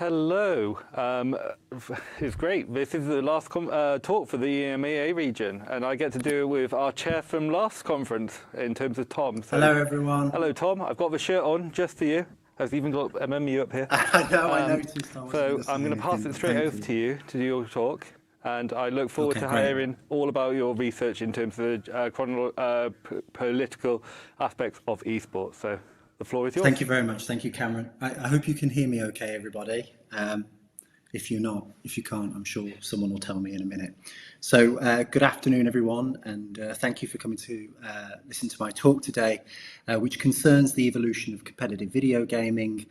Hello. It's great. This is the last talk for the EMEA region, and I get to do it with our chair from last conference in terms of Tom. So, hello, everyone. Hello, Tom. I've got the shirt on just for you. I've even got MMU up here. I know, I noticed. So I'm going to pass it straight over to you to do your talk, and I look forward to hearing all about your research in terms of the political aspects of esports. So the floor is yours. Thank you very much. Thank you, Cameron. I hope you can hear me okay, everybody. If you can't, I'm sure someone will tell me in a minute. So good afternoon, everyone, and thank you for coming to listen to my talk today, which concerns the evolution of competitive video gaming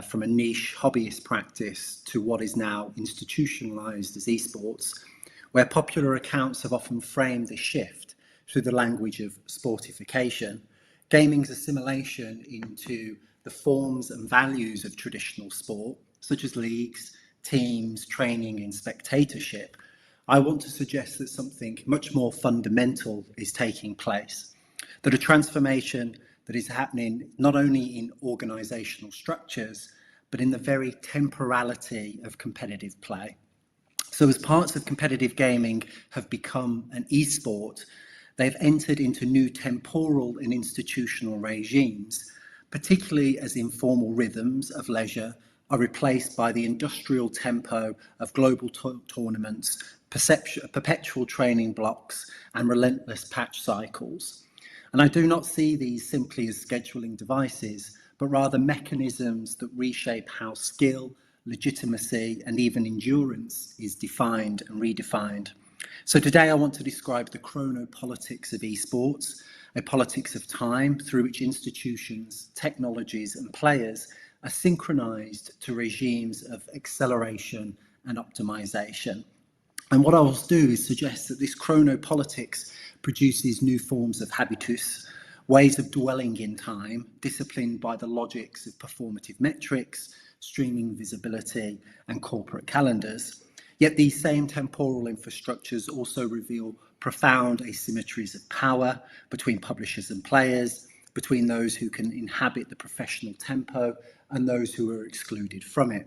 from a niche hobbyist practice to what is now institutionalised as esports, where popular accounts have often framed this shift through the language of sportification, gaming's assimilation into the forms and values of traditional sport, such as leagues, teams, training and spectatorship. I want to suggest that something much more fundamental is taking place, that a transformation that is happening not only in organisational structures, but in the very temporality of competitive play. So as parts of competitive gaming have become an e-sport, they've entered into new temporal and institutional regimes, particularly as informal rhythms of leisure are replaced by the industrial tempo of global tournaments, perpetual training blocks, and relentless patch cycles. And I do not see these simply as scheduling devices, but rather mechanisms that reshape how skill, legitimacy, and even endurance is defined and redefined. So today I want to describe the chronopolitics of esports, a politics of time through which institutions, technologies, and players are synchronized to regimes of acceleration and optimization. And what I will do is suggest that this chronopolitics produces new forms of habitus, ways of dwelling in time, disciplined by the logics of performative metrics, streaming visibility, and corporate calendars. Yet these same temporal infrastructures also reveal profound asymmetries of power between publishers and players, between those who can inhabit the professional tempo and those who are excluded from it.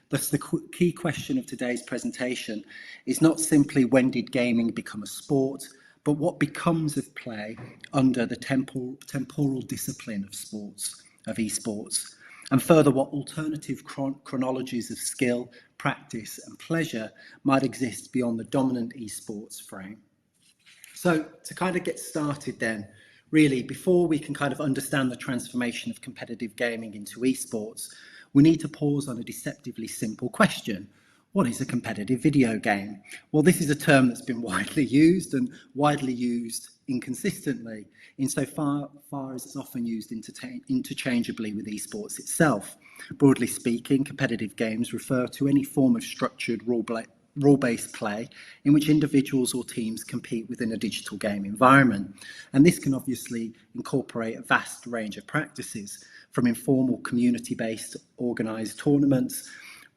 Thus, the key question of today's presentation is not simply when did gaming become a sport, but what becomes of play under the temporal discipline of sports, of esports, and further what alternative chronologies of skill, practice and pleasure might exist beyond the dominant esports frame. So to kind of get started then, really, before we can kind of understand the transformation of competitive gaming into esports, we need to pause on a deceptively simple question. What is a competitive video game? Well, this is a term that's been widely used and widely used inconsistently insofar as it's often used interchangeably with esports itself. Broadly speaking, competitive games refer to any form of structured rule-based play in which individuals or teams compete within a digital game environment. And this can obviously incorporate a vast range of practices, from informal community-based organised tournaments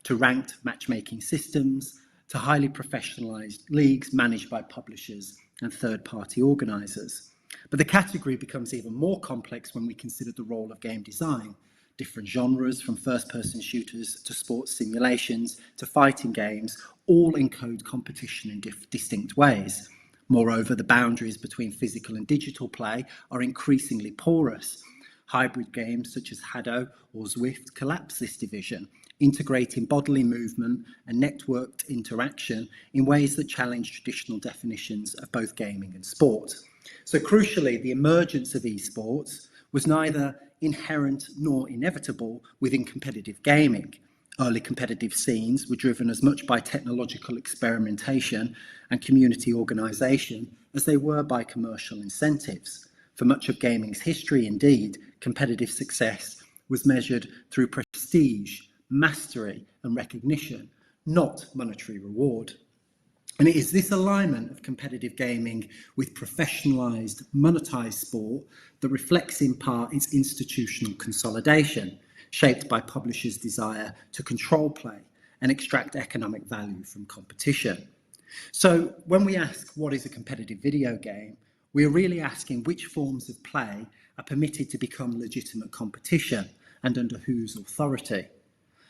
to ranked matchmaking systems to highly professionalised leagues managed by publishers and third-party organisers. But the category becomes even more complex when we consider the role of game design. Different genres, from first-person shooters to sports simulations to fighting games, all encode competition in distinct ways. Moreover, the boundaries between physical and digital play are increasingly porous. Hybrid games such as Hado or Zwift collapse this division, integrating bodily movement and networked interaction in ways that challenge traditional definitions of both gaming and sport. So crucially, the emergence of esports was neither inherent nor inevitable within competitive gaming. Early competitive scenes were driven as much by technological experimentation and community organisation as they were by commercial incentives. For much of gaming's history, indeed, competitive success was measured through prestige, mastery and recognition, not monetary reward. And it is this alignment of competitive gaming with professionalised, monetised sport that reflects in part its institutional consolidation, shaped by publishers' desire to control play and extract economic value from competition. So when we ask what is a competitive video game, we are really asking which forms of play are permitted to become legitimate competition and under whose authority.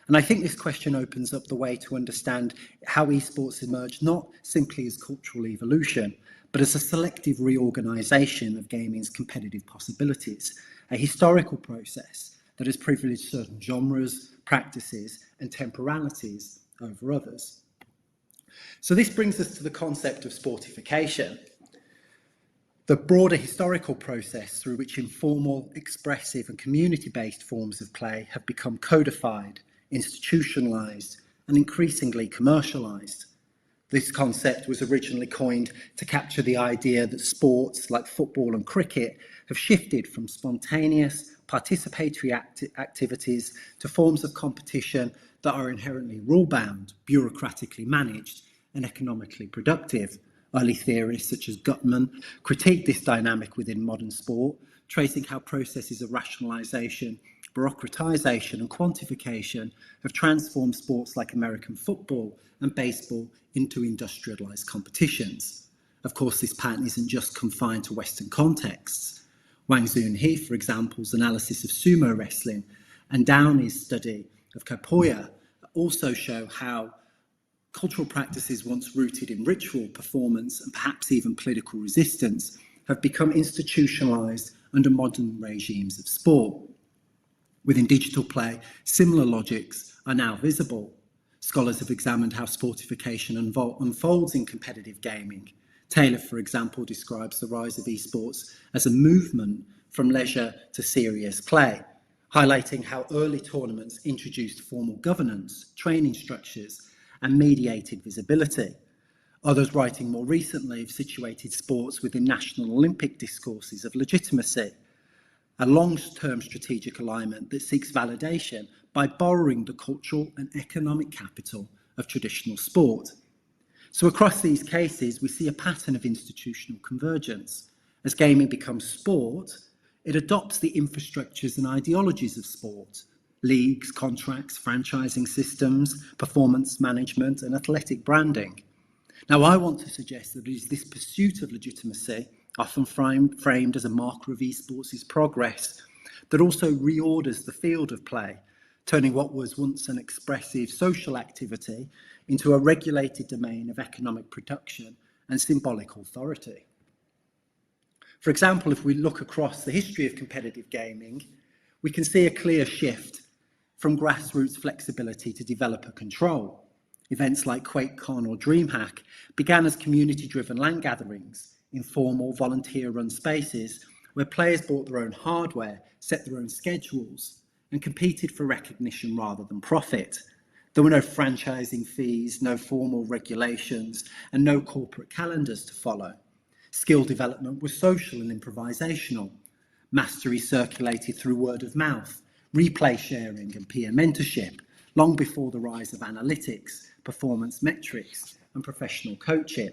And I think this question opens up the way to understand how esports emerged not simply as cultural evolution, but as a selective reorganisation of gaming's competitive possibilities, a historical process that has privileged certain genres, practices, and temporalities over others. So this brings us to the concept of sportification, the broader historical process through which informal, expressive, and community-based forms of play have become codified, institutionalised, and increasingly commercialised. This concept was originally coined to capture the idea that sports like football and cricket have shifted from spontaneous, participatory activities to forms of competition that are inherently rule-bound, bureaucratically managed, and economically productive. Early theorists such as Gutman critiqued this dynamic within modern sport, tracing how processes of rationalisation, bureaucratisation and quantification have transformed sports like American football and baseball into industrialised competitions. Of course, this pattern isn't just confined to Western contexts. Wang Zun He, for example's analysis of sumo wrestling, and Downey's study of capoeira also show how cultural practices once rooted in ritual, performance, and perhaps even political resistance have become institutionalised under modern regimes of sport. Within digital play, similar logics are now visible. Scholars have examined how sportification unfolds in competitive gaming. Taylor, for example, describes the rise of esports as a movement from leisure to serious play, highlighting how early tournaments introduced formal governance, training structures, and mediated visibility. Others, writing more recently, have situated sports within national Olympic discourses of legitimacy, a long-term strategic alignment that seeks validation by borrowing the cultural and economic capital of traditional sport. So across these cases, we see a pattern of institutional convergence. As gaming becomes sport, it adopts the infrastructures and ideologies of sport: leagues, contracts, franchising systems, performance management, and athletic branding. Now, I want to suggest that it is this pursuit of legitimacy, often framed as a marker of esports' progress, that also reorders the field of play, turning what was once an expressive social activity into a regulated domain of economic production and symbolic authority. For example, if we look across the history of competitive gaming, we can see a clear shift from grassroots flexibility to developer control. Events like QuakeCon or DreamHack began as community-driven LAN gatherings, informal, volunteer-run spaces where players bought their own hardware, set their own schedules, and competed for recognition rather than profit. There were no franchising fees, no formal regulations, and no corporate calendars to follow. Skill development was social and improvisational. Mastery circulated through word of mouth, replay sharing and peer mentorship, long before the rise of analytics, performance metrics, and professional coaching.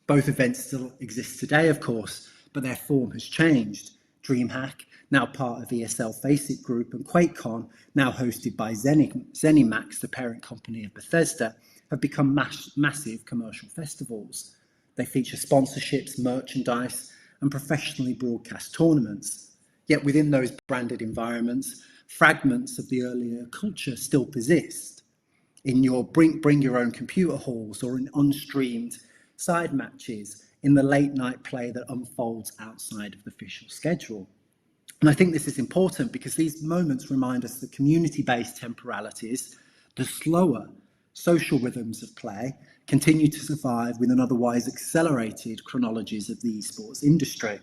Both events still exist today, of course, but their form has changed. DreamHack, now part of ESL Faceit Group, and QuakeCon, now hosted by ZeniMax, the parent company of Bethesda, have become massive commercial festivals. They feature sponsorships, merchandise, and professionally broadcast tournaments. Yet within those branded environments, fragments of the earlier culture still persist. In your bring your own computer halls, or in unstreamed side matches, in the late night play that unfolds outside of the official schedule. And I think this is important because these moments remind us that community-based temporalities, the slower social rhythms of play, continue to survive within otherwise accelerated chronologies of the esports industry.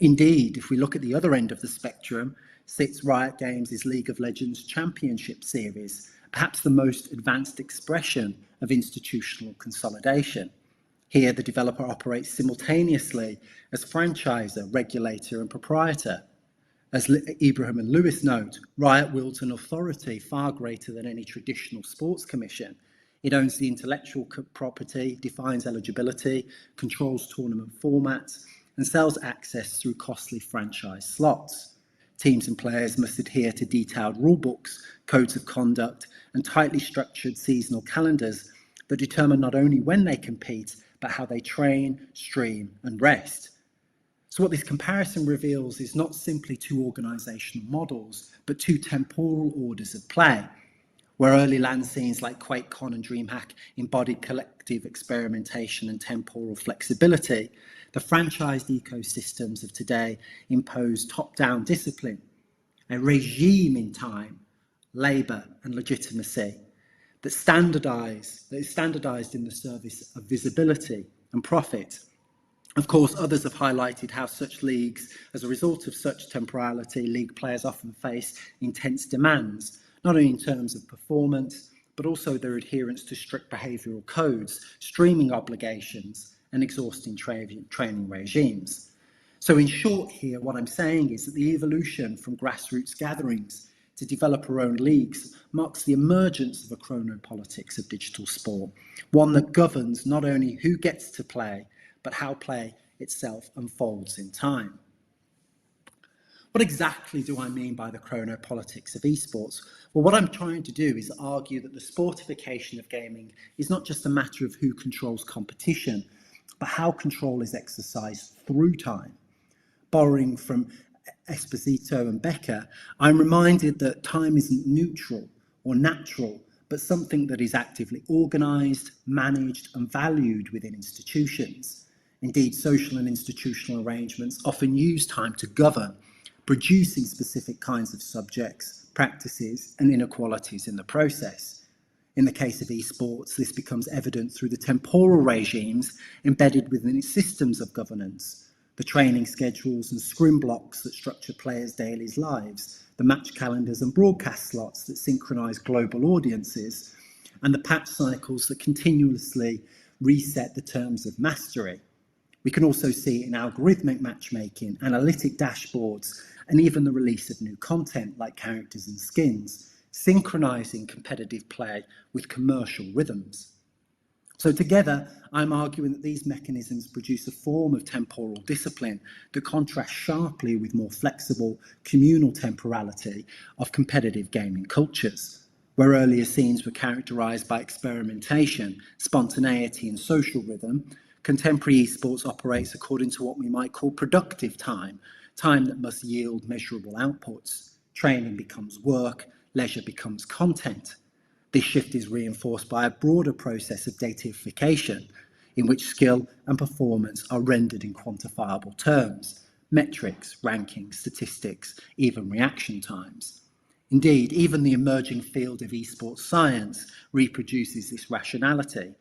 Indeed, if we look at the other end of the spectrum, sits Riot Games' League of Legends Championship Series, perhaps the most advanced expression of institutional consolidation. Here, the developer operates simultaneously as franchisor, regulator, and proprietor. As Ibrahim and Lewis note, Riot wields an authority far greater than any traditional sports commission. It owns the intellectual property, defines eligibility, controls tournament formats, and sells access through costly franchise slots. Teams and players must adhere to detailed rulebooks, codes of conduct, and tightly structured seasonal calendars that determine not only when they compete, but how they train, stream, and rest. So what this comparison reveals is not simply two organisational models, but two temporal orders of play. where early land scenes like QuakeCon and DreamHack embodied collective experimentation and temporal flexibility, the franchised ecosystems of today impose top-down discipline, a regime in time, labour and legitimacy that is standardised in the service of visibility and profit. Of course, others have highlighted how such leagues, as a result of such temporality, league players often face intense demands, not only in terms of performance, but also their adherence to strict behavioural codes, streaming obligations, and exhausting training regimes. So in short here, what I'm saying is that the evolution from grassroots gatherings to developer-owned leagues marks the emergence of a chronopolitics of digital sport, one that governs not only who gets to play, but how play itself unfolds in time. What exactly do I mean by the chronopolitics of esports? Well, what I'm trying to do is argue that the sportification of gaming is not just a matter of who controls competition, but how control is exercised through time. Borrowing from Esposito and Becker, I'm reminded that time isn't neutral or natural, but something that is actively organised, managed and valued within institutions. Indeed, social and institutional arrangements often use time to govern, producing specific kinds of subjects, practices and inequalities in the process. In the case of esports, this becomes evident through the temporal regimes embedded within systems of governance, the training schedules and scrim blocks that structure players' daily lives, the match calendars and broadcast slots that synchronise global audiences, and the patch cycles that continuously reset the terms of mastery. We can also see it in algorithmic matchmaking, analytic dashboards, and even the release of new content like characters and skins, synchronising competitive play with commercial rhythms. So together, I'm arguing that these mechanisms produce a form of temporal discipline that contrasts sharply with more flexible communal temporality of competitive gaming cultures, where earlier scenes were characterised by experimentation, spontaneity and social rhythm. Contemporary esports operates according to what we might call productive time, time that must yield measurable outputs. Training becomes work, leisure becomes content. This shift is reinforced by a broader process of datification, in which skill and performance are rendered in quantifiable terms, metrics, rankings, statistics, even reaction times. Indeed, even the emerging field of esports science reproduces this rationality,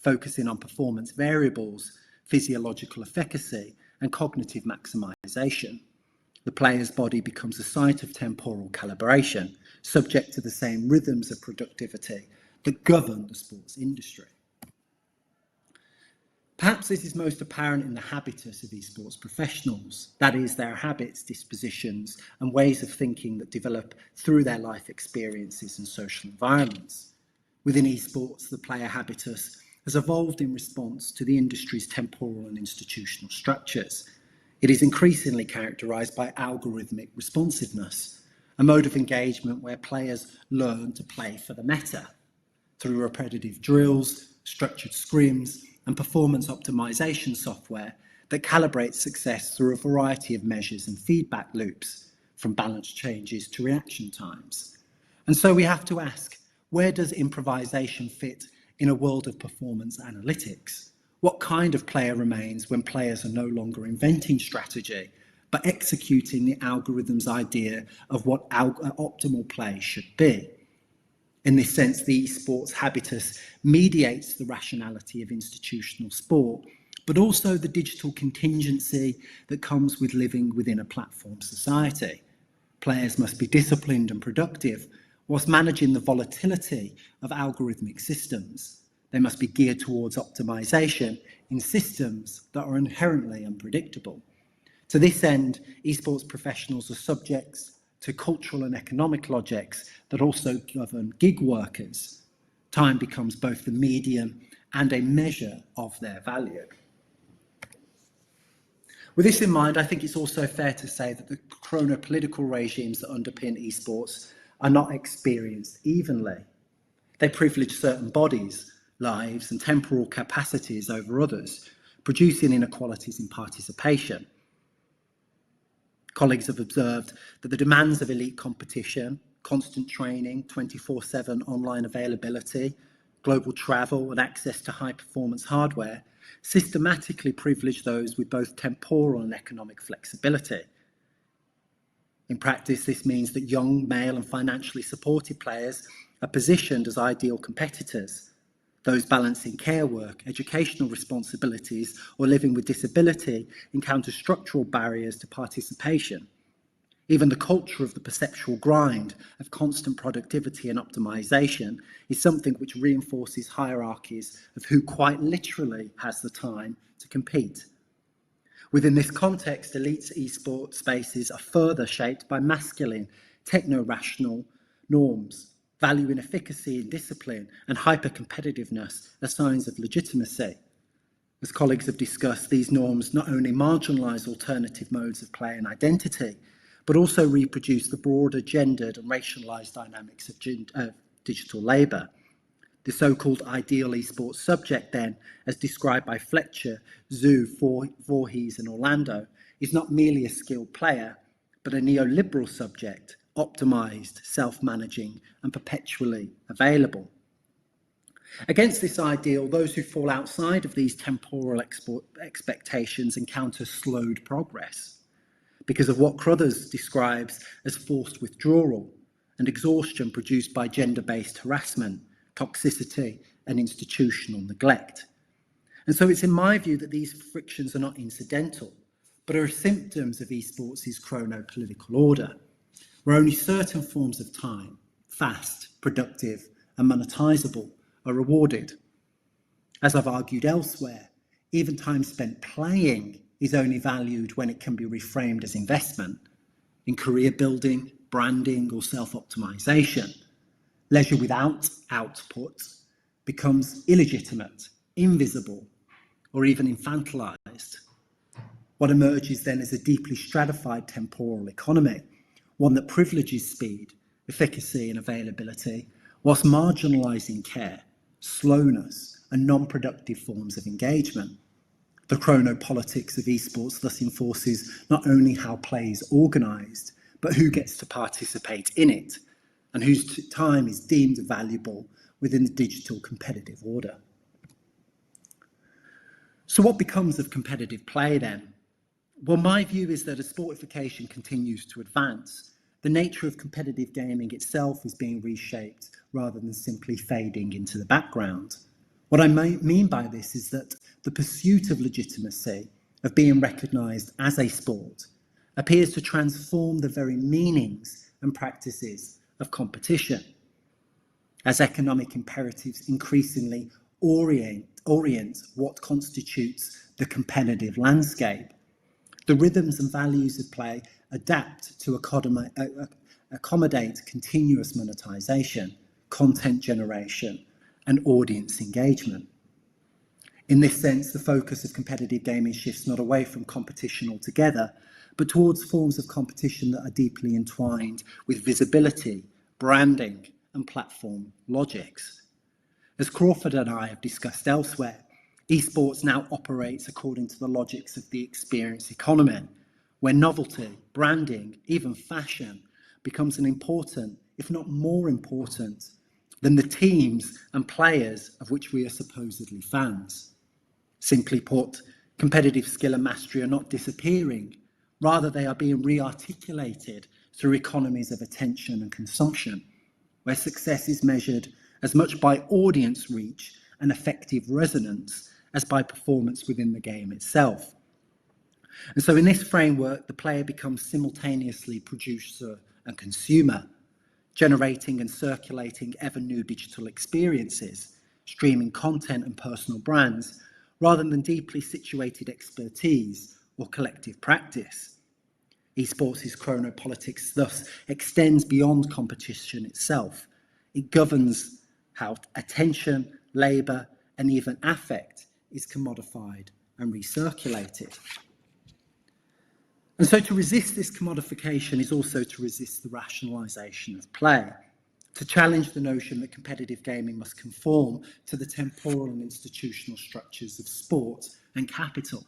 focusing on performance variables, physiological efficacy, and cognitive maximisation. The player's body becomes a site of temporal calibration, subject to the same rhythms of productivity that govern the sports industry. Perhaps this is most apparent in the habitus of esports professionals, that is, their habits, dispositions, and ways of thinking that develop through their life experiences and social environments. Within esports, the player habitus has evolved in response to the industry's temporal and institutional structures. It is increasingly characterised by algorithmic responsiveness, a mode of engagement where players learn to play for the meta through repetitive drills, structured scrims, and performance optimization software that calibrates success through a variety of measures and feedback loops, from balance changes to reaction times. And so we have to ask, where does improvisation fit in a world of performance analytics? What kind of player remains when players are no longer inventing strategy, but executing the algorithm's idea of what optimal play should be? In this sense, the esports habitus mediates the rationality of institutional sport, but also the digital contingency that comes with living within a platform society. Players must be disciplined and productive, whilst managing the volatility of algorithmic systems. They must be geared towards optimization in systems that are inherently unpredictable. To this end, esports professionals are subjects to cultural and economic logics that also govern gig workers. Time becomes both the medium and a measure of their value. With this in mind, I think it's also fair to say that the chronopolitical regimes that underpin esports are not experienced evenly. They privilege certain bodies, lives, and temporal capacities over others, producing inequalities in participation. Colleagues have observed that the demands of elite competition, constant training, 24/7 online availability, global travel and access to high-performance hardware systematically privilege those with both temporal and economic flexibility. In practice, this means that young, male and financially supported players are positioned as ideal competitors. Those balancing care work, educational responsibilities, or living with disability encounter structural barriers to participation. Even the culture of the perceptual grind of constant productivity and optimization is something which reinforces hierarchies of who quite literally has the time to compete. Within this context, elite esports spaces are further shaped by masculine, techno-rational norms, valuing efficacy and discipline and hyper-competitiveness as signs of legitimacy. As colleagues have discussed, these norms not only marginalise alternative modes of play and identity, but also reproduce the broader gendered and racialised dynamics of digital labour. The so-called ideal esports subject, then, as described by Fletcher, Zhu, Voorhees and Orlando, is not merely a skilled player, but a neoliberal subject, optimised, self-managing and perpetually available. Against this ideal, those who fall outside of these temporal expectations encounter slowed progress because of what Crothers describes as forced withdrawal and exhaustion produced by gender-based harassment, toxicity and institutional neglect. And so it's in my view that these frictions are not incidental, but are symptoms of esports' chrono-political order, where only certain forms of time, fast, productive and monetizable, are rewarded. As I've argued elsewhere, even time spent playing is only valued when it can be reframed as investment in career building, branding or self-optimization. Leisure without output becomes illegitimate, invisible, or even infantilized. What emerges then is a deeply stratified temporal economy, one that privileges speed, efficacy and availability, whilst marginalizing care, slowness and non-productive forms of engagement. The chronopolitics of esports thus enforces not only how play is organised, but who gets to participate in it, and whose time is deemed valuable within the digital competitive order. So what becomes of competitive play then? Well, my view is that as sportification continues to advance, the nature of competitive gaming itself is being reshaped rather than simply fading into the background. What I mean by this is that the pursuit of legitimacy, of being recognised as a sport, appears to transform the very meanings and practices of competition, as economic imperatives increasingly orient what constitutes the competitive landscape. The rhythms and values of play adapt to accommodate continuous monetisation, content generation, and audience engagement. In this sense, the focus of competitive gaming shifts not away from competition altogether, but towards forms of competition that are deeply entwined with visibility, branding, and platform logics. As Crawford and I have discussed elsewhere, esports now operates according to the logics of the experience economy, where novelty, branding, even fashion becomes an important, if not more important, than the teams and players of which we are supposedly fans. Simply put, competitive skill and mastery are not disappearing, rather they are being re-articulated through economies of attention and consumption, where success is measured as much by audience reach and effective resonance as by performance within the game itself. And so in this framework, the player becomes simultaneously producer and consumer, generating and circulating ever new digital experiences, streaming content and personal brands, rather than deeply situated expertise or collective practice. Esports' chronopolitics thus extends beyond competition itself. It governs how attention, labour, and even affect is commodified and recirculated. And so to resist this commodification is also to resist the rationalisation of play, to challenge the notion that competitive gaming must conform to the temporal and institutional structures of sport and capital.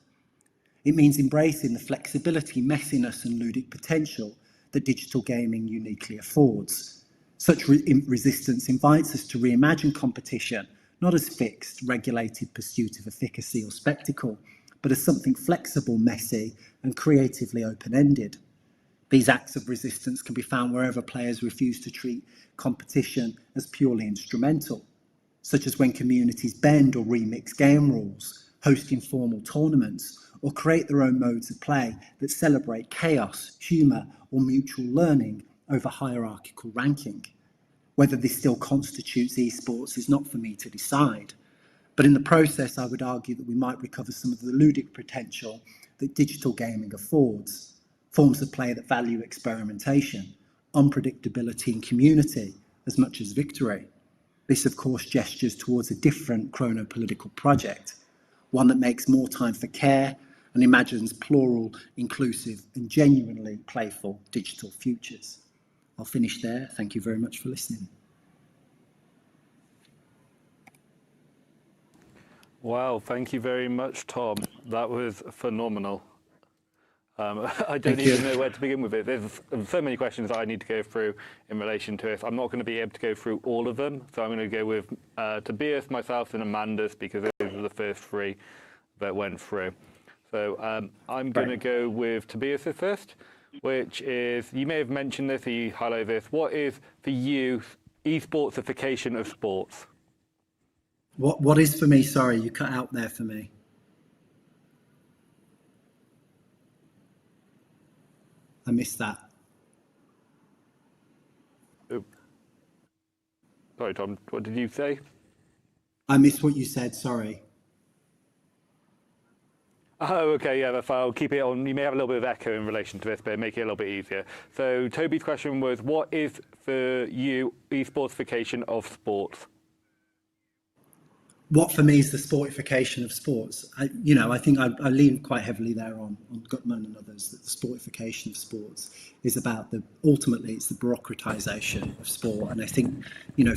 It means embracing the flexibility, messiness and ludic potential that digital gaming uniquely affords, Such resistance invites us to reimagine competition, not as fixed, regulated pursuit of efficacy or spectacle, but as something flexible, messy, and creatively open-ended. These acts of resistance can be found wherever players refuse to treat competition as purely instrumental, such as when communities bend or remix game rules, host informal tournaments, or create their own modes of play that celebrate chaos, humour, or mutual learning over hierarchical ranking. Whether this still constitutes esports is not for me to decide, but in the process I would argue that we might recover some of the ludic potential that digital gaming affords, forms of play that value experimentation, unpredictability and community as much as victory. This of course gestures towards a different chrono-political project, one that makes more time for care and imagines plural, inclusive and genuinely playful digital futures. I'll finish there. Thank you very much for listening. Wow, thank you very much, Tom. That was phenomenal. I don't even know where to begin with it. There's so many questions I need to go through in relation to it. I'm not going to be able to go through all of them, so I'm going to go with Tobias, myself, and Amanda's because those were the first three that went through. So I'm going to go with Tobias's first, which is, you may have mentioned this, or you highlighted this. What is, for you, esportsification of sports? What is for me? Sorry, you cut out there for me. I missed that. Oh. Sorry, Tom, what did you say? I missed what you said, sorry. Oh, okay, yeah, that's fine. I'll keep it on. You may have a little bit of echo in relation to this, but make it a little bit easier. So Toby's question was, what is, for you, esportsification of sports? What for me is the sportification of sports. I think I lean quite heavily there on Gutman and others, that the sportification of sports is about ultimately it's the bureaucratization of sport. And I think,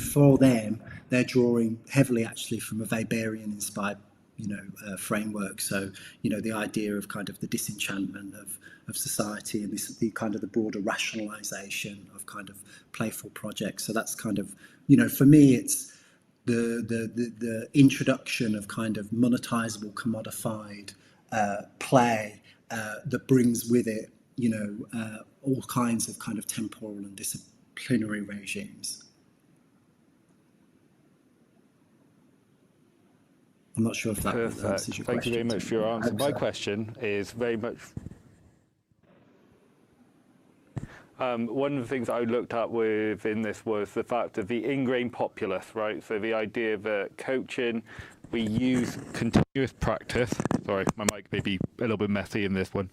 for them, they're drawing heavily actually from a Weberian inspired, framework. So, the idea of kind of the disenchantment of society and the kind of the broader rationalization of kind of playful projects. So that's kind of, for me, it's the introduction of kind of monetizable, commodified play that brings with it, all kinds of kind of temporal and disciplinary regimes. I'm not sure if that answers your question. Thank you very much for your answer. My question is very much... one of the things I looked at within this was the fact of the ingrained populace, right? So the idea that coaching, we use continuous practice. Sorry, my mic may be a little bit messy in this one.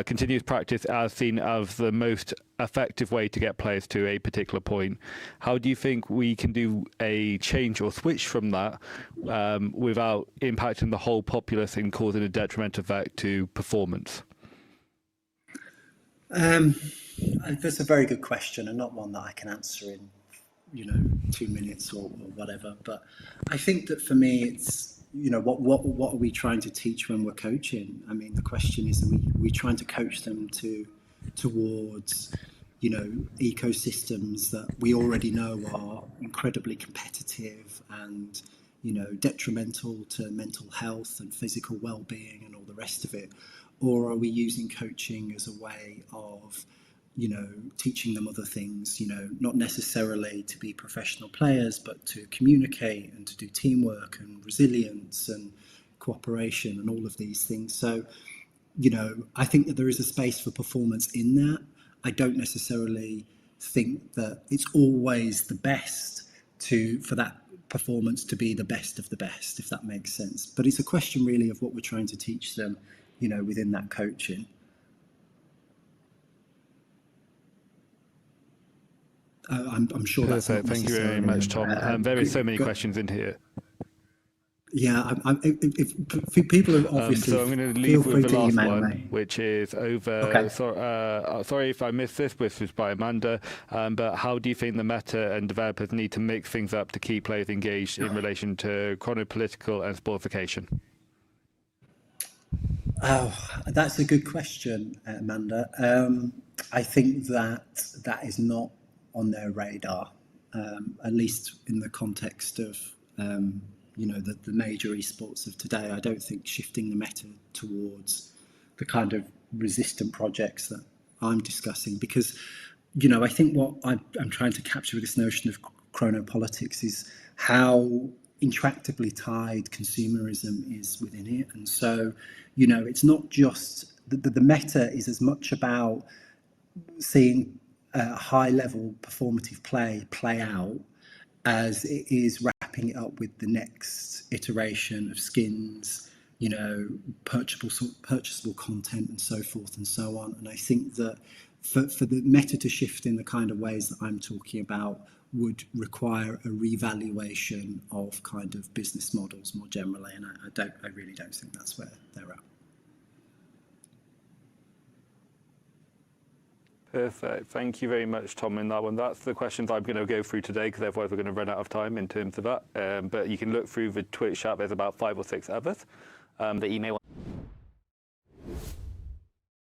Continuous practice as seen as the most effective way to get players to a particular point. How do you think we can do a change or switch from that without impacting the whole populace and causing a detrimental effect to performance? That's a very good question, and not one that I can answer in 2 minutes or whatever. But I think that for me, it's what are we trying to teach when we're coaching? I mean, the question is, are we trying to coach them towards ecosystems that we already know are incredibly competitive and detrimental to mental health and physical well-being and all the rest of it, or are we using coaching as a way of teaching them other things, not necessarily to be professional players, but to communicate and to do teamwork and resilience and cooperation and all of these things. So, I think that there is a space for performance in that. I don't necessarily think that it's always the best for that performance to be the best of the best, if that makes sense. But it's a question really of what we're trying to teach them, within that coaching. I'm sure that's not Thank you very much, Tom. There are so many questions in here. Yeah, if people are obviously, so I'm going to leave with the last one, me. Which is over. Okay. Sorry if I missed this, which was by Amanda. But how do you think the meta and developers need to mix things up to keep players engaged in relation to chronopolitical and sportification? Oh, that's a good question, Amanda. I think that is not on their radar. at least in the context of the major esports of today. I don't think shifting the meta towards the kind of resistant projects that I'm discussing, because I think what I'm trying to capture with this notion of chronopolitics is how intractably tied consumerism is within it. And so, it's not just the meta is as much about seeing high level performative play out as it is wrapping it up with the next iteration of skins, purchasable content and so forth and so on. And I think that for the meta to shift in the kind of ways that I'm talking about would require a revaluation of kind of business models more generally. And I really don't think that's where they're at. Perfect. Thank you very much, Tom, in that one. That's the questions I'm going to go through today, because otherwise we're going to run out of time in terms of that. But you can look through the Twitch chat. There's about 5 or 6 others. The email.